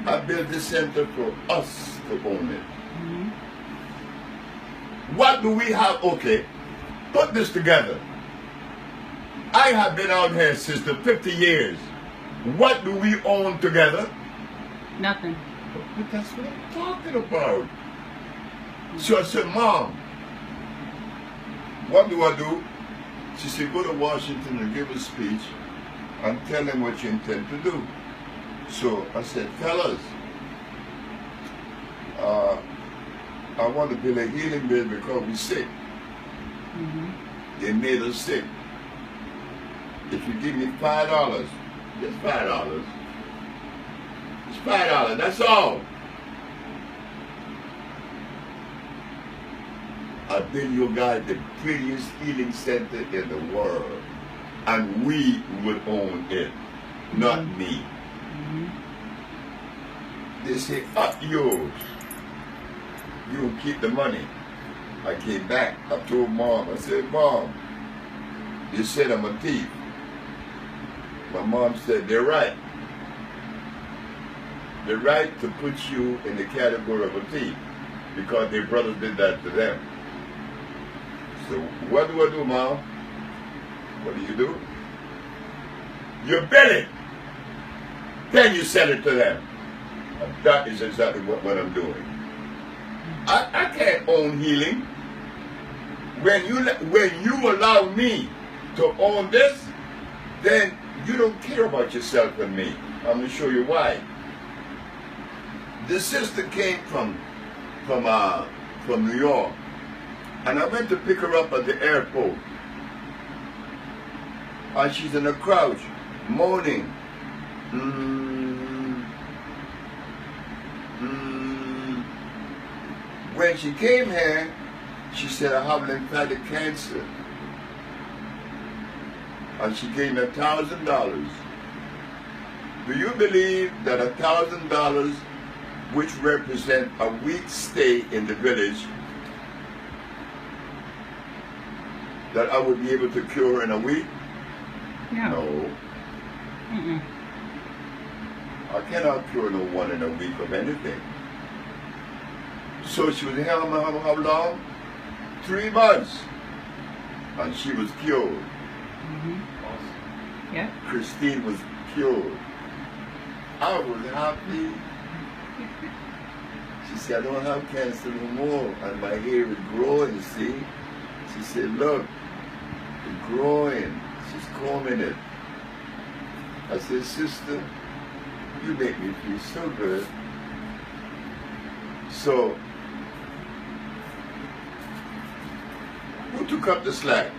I built this center for us to own it. What do we have? Okay, put this together. I have been out here, sister, 50 years. What do we own together? Nothing. But that's what I'm talking about. So I said, Mom, what do I do? She said, go to Washington and give a speech and tell them what you intend to do. So I said, fellas, I want to build a healing bed because we're sick. They made us sick. If you give me $5, just $5. It's $5, that's all. I build you guys the prettiest healing center in the world. And we would own it, not me. They say, up yours. You will keep the money. I came back, I told Mom, I said, Mom, they said I'm a thief. My mom said, they're right. They're right to put you in the category of a thief because their brothers did that to them. So what do I do, Mom? What do? You build it. Then you sell it to them. And that is exactly what I'm doing. I can't own healing. When you allow me to own this, then you don't care about yourself and me. I'm going to show you why. This sister came from New York, and I went to pick her up at the airport. And she's in a crouch, moaning. When she came here, she said, I have lymphatic cancer. And she gave me $1,000. Do you believe that $1,000, which represent a week's stay in the village, that I would be able to cure her in a week? No. I cannot cure no one in a week of anything. So she was here how long? 3 months. And she was cured. Yeah. Christine was cured. I was happy. She said, I don't have cancer no more. And my hair is growing, you see. She said, look, it's growing. She's combing it. I said, sister, you make me feel so good. So, who took up the slack?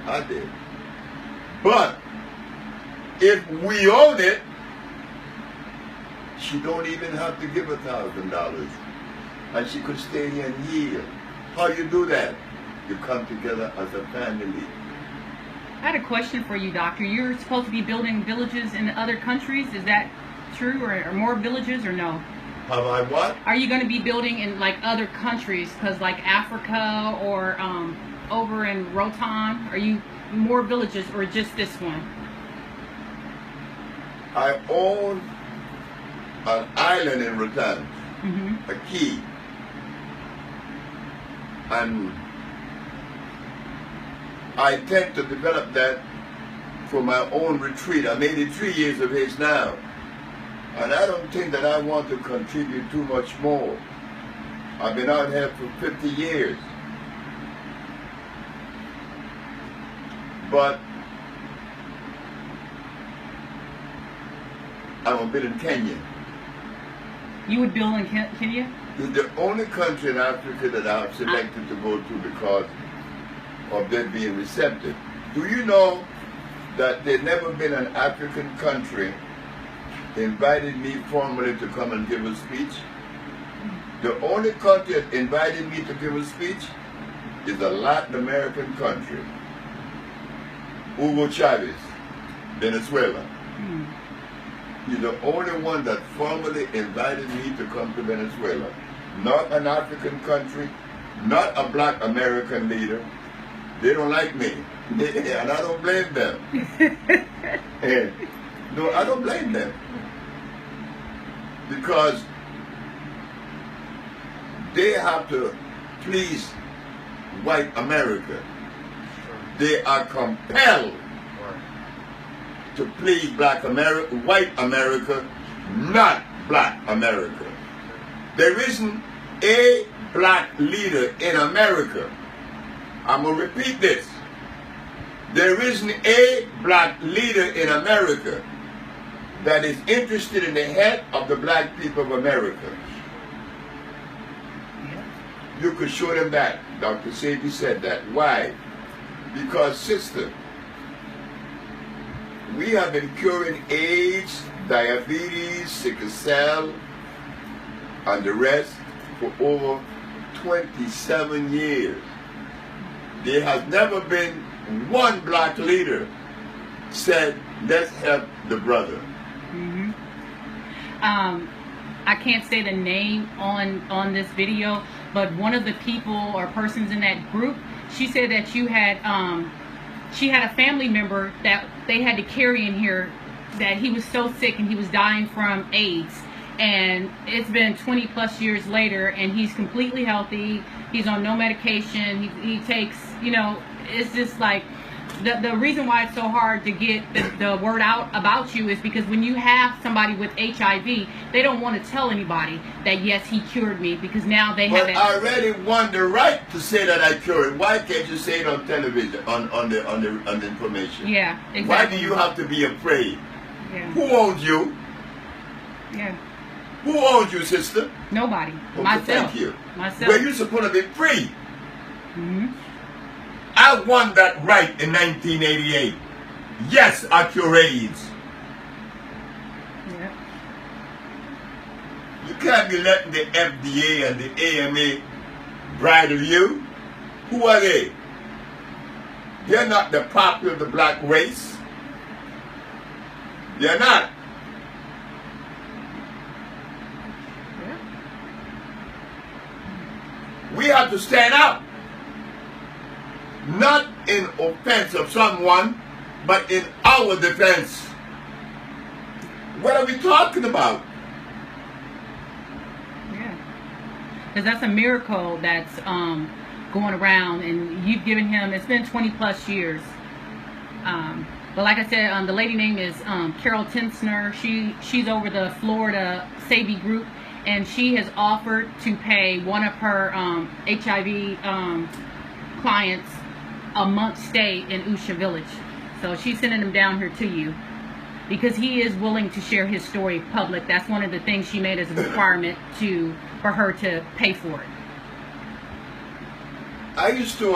I did. But if we own it, she don't even have to give $1,000. And she could stay here and heal. How you do that? You come together as a family. I had a question for you, Doctor. You're supposed to be building villages in other countries. Is that true, or more villages, or no? Have I what? Are you going to be building in like other countries, because like Africa or over in Rotan? Are you more villages or just this one? I own an island in Rotan, a key, and I intend to develop that for my own retreat. I'm 83 years of age now, and I don't think that I want to contribute too much more. I've been out here for 50 years. But I'm a bit in Kenya. You would build in Kenya? It's the only country in Africa that I've selected to go to because of them being receptive. Do you know that there's never been an African country invited me formally to come and give a speech? The only country that invited me to give a speech is a Latin American country. Hugo Chavez, Venezuela. He's the only one that formally invited me to come to Venezuela. Not an African country, not a black American leader. They don't like me, and I don't blame them. And No, I don't blame them. Because they have to please white America. They are compelled to please black America, white America, not black America. There isn't a black leader in America. I'm going to repeat this. There isn't a black leader in America that is interested in the head of the black people of America. You could show them that. Dr. Sebi said that. Why? Because, sister, we have been curing AIDS, diabetes, sickle cell, and the rest for over 27 years. There has never been one black leader said, let's help the brother. Mm-hmm. I can't say the name on this video, but one of the people or persons in that group, she said that you had she had a family member that they had to carry in here, that he was so sick and he was dying from AIDS, and it's been 20 plus years later and he's completely healthy. He's on no medication. He takes, you know, it's just like the reason why it's so hard to get the word out about you is because when you have somebody with HIV, they don't want to tell anybody that yes, he cured me, because now they have. But I already won the right to say that I cured. Why can't you say it on television, on the information? Yeah, exactly. Why do you have to be afraid? Yeah. Who owns you? Yeah. Who owns you, sister? Nobody. Okay, Myself. thank you. Myself. Well, you're supposed to be free. Mm-hmm. I won that right in 1988. Yes, I cure AIDS. Yeah. You can't be letting the FDA and the AMA bridle you. Who are they? They're not the property of the black race. They're not. Yeah. We have to stand up. Not in offense of someone, but in our defense. What are we talking about? Yeah. Because that's a miracle that's going around, and you've given him, it's been 20 plus years. But like I said, the lady name is Carol Tinsner. She's over the Florida Sebi group, and she has offered to pay one of her HIV clients a month's stay in Usha Village. So she's sending him down here to you because he is willing to share his story public. That's one of the things she made as a requirement for her to pay for it. I used to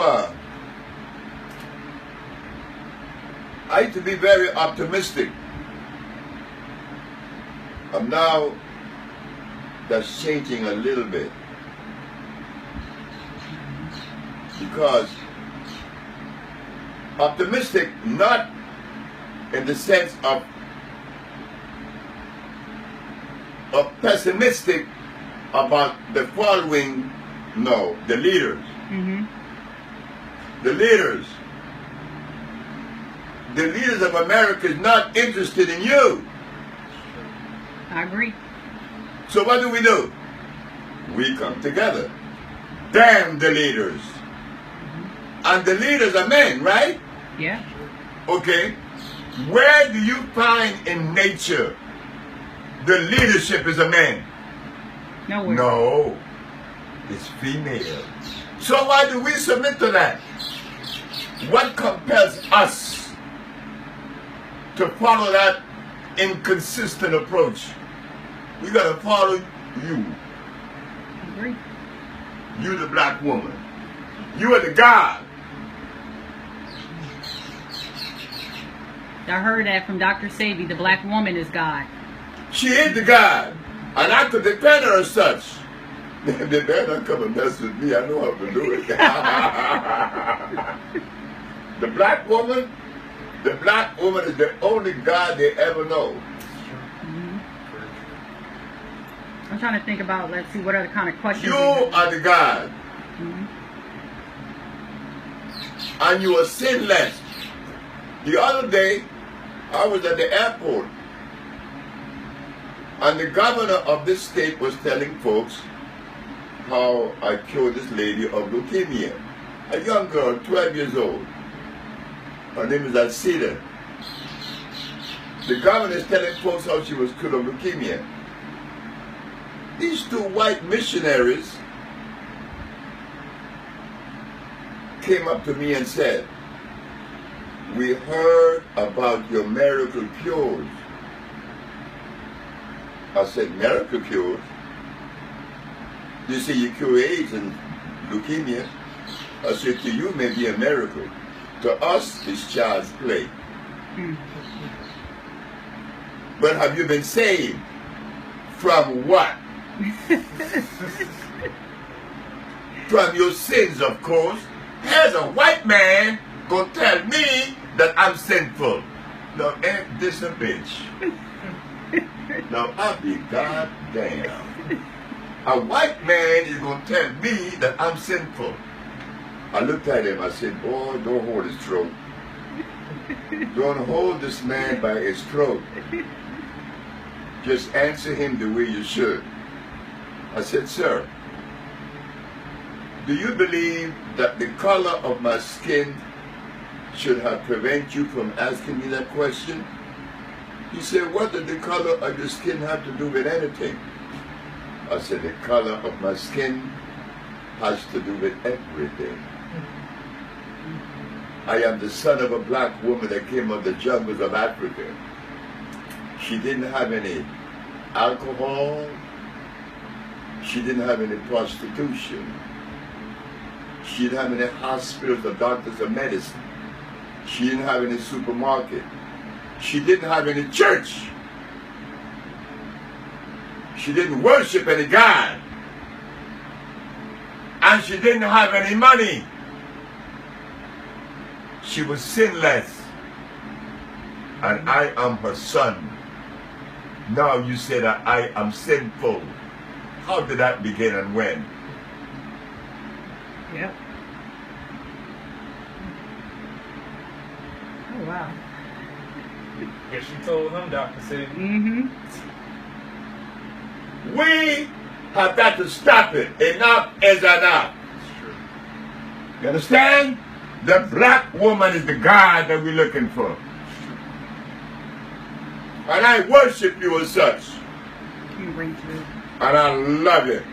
be very optimistic. Now that's changing a little bit, because optimistic not in the sense of pessimistic about the following, no, the leaders. Mm-hmm. The leaders of America is not interested in you. I agree. So what do? We come together. Damn the leaders. And the leaders are men, right? Yeah. Okay. Where do you find in nature the leadership is a man? Nowhere. No. It's female. So why do we submit to that? What compels us to follow that inconsistent approach? We gotta follow you. I agree. You the black woman. You are the God. I heard that from Dr. Sebi. The black woman is God. She is the God. And I could defend her as such. They better not come and mess with me. I know how to do it. The black woman is the only God they ever know. Mm-hmm. I'm trying to think about, let's see, what other kind of questions. You are the God. Mm-hmm. And you are sinless. The other day, I was at the airport And the governor of this state was telling folks how I cured this lady of leukemia. A young girl, 12 years old. Her name is Alcida. The governor is telling folks how she was cured of leukemia. These two white missionaries came up to me and said, "We heard about your miracle cures." I said, "Miracle cures? You say you cure AIDS and leukemia." I said, "To you may be a miracle. To us, it's child's play." But have you been saved? From what? From your sins, of course. Here's a white man gonna tell me that I'm sinful. Now, ain't this a bitch? Now, I'll be goddamn. A white man is gonna tell me that I'm sinful. I looked at him, I said, "Boy, don't hold his throat. Don't hold this man by his throat. Just answer him the way you should." I said, "Sir, do you believe that the color of my skin should have prevented you from asking me that question?" He said, "What does the color of your skin have to do with anything?" I said, "The color of my skin has to do with everything. I am the son of a black woman that came out of the jungles of Africa. She didn't have any alcohol. She didn't have any prostitution. She didn't have any hospitals or doctors or medicine. She didn't have any supermarket. She didn't have any church. She didn't worship any God. And she didn't have any money. She was sinless. And I am her son. Now you say that I am sinful. How did that begin and when?" Yep. Oh, wow. Guess you told him, Dr. Sid. We have got to stop it. Enough is enough. You understand? The black woman is the God that we're looking for. And I worship you as such. And I love it.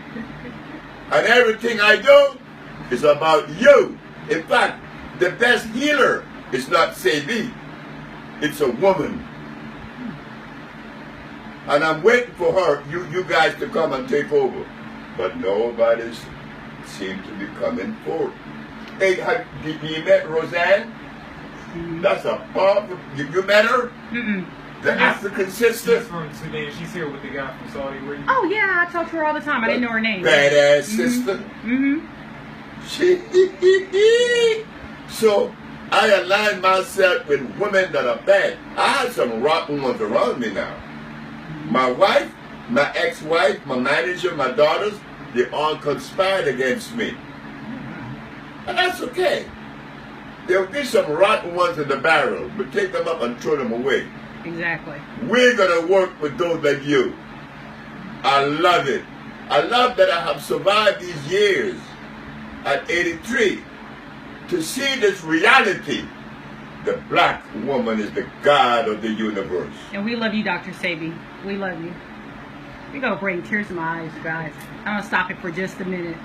And everything I do is about you. In fact, the best healer is not Sebi. It's a woman. And I'm waiting for her, you guys to come and take over. But nobody seems to be coming forward. Hey, you met Roseanne? That's a powerful. You met her? The African sister? She's from Sudan. She's here with the guy from Saudi Arabia. Oh, yeah, I talk to her all the time. I didn't know her name. Badass sister. So I align myself with women that are bad. I have some rotten ones around me now. My wife, my ex-wife, my manager, my daughters, they all conspired against me. And that's okay. There will be some rotten ones in the barrel, but take them up and throw them away. Exactly. We're going to work with those like you. I love it. I love that I have survived these years at 83 to see this reality. The black woman is the God of the universe. And we love you, Dr. Sebi. We love you. We're going to bring tears to my eyes, guys. I'm going to stop it for just a minute.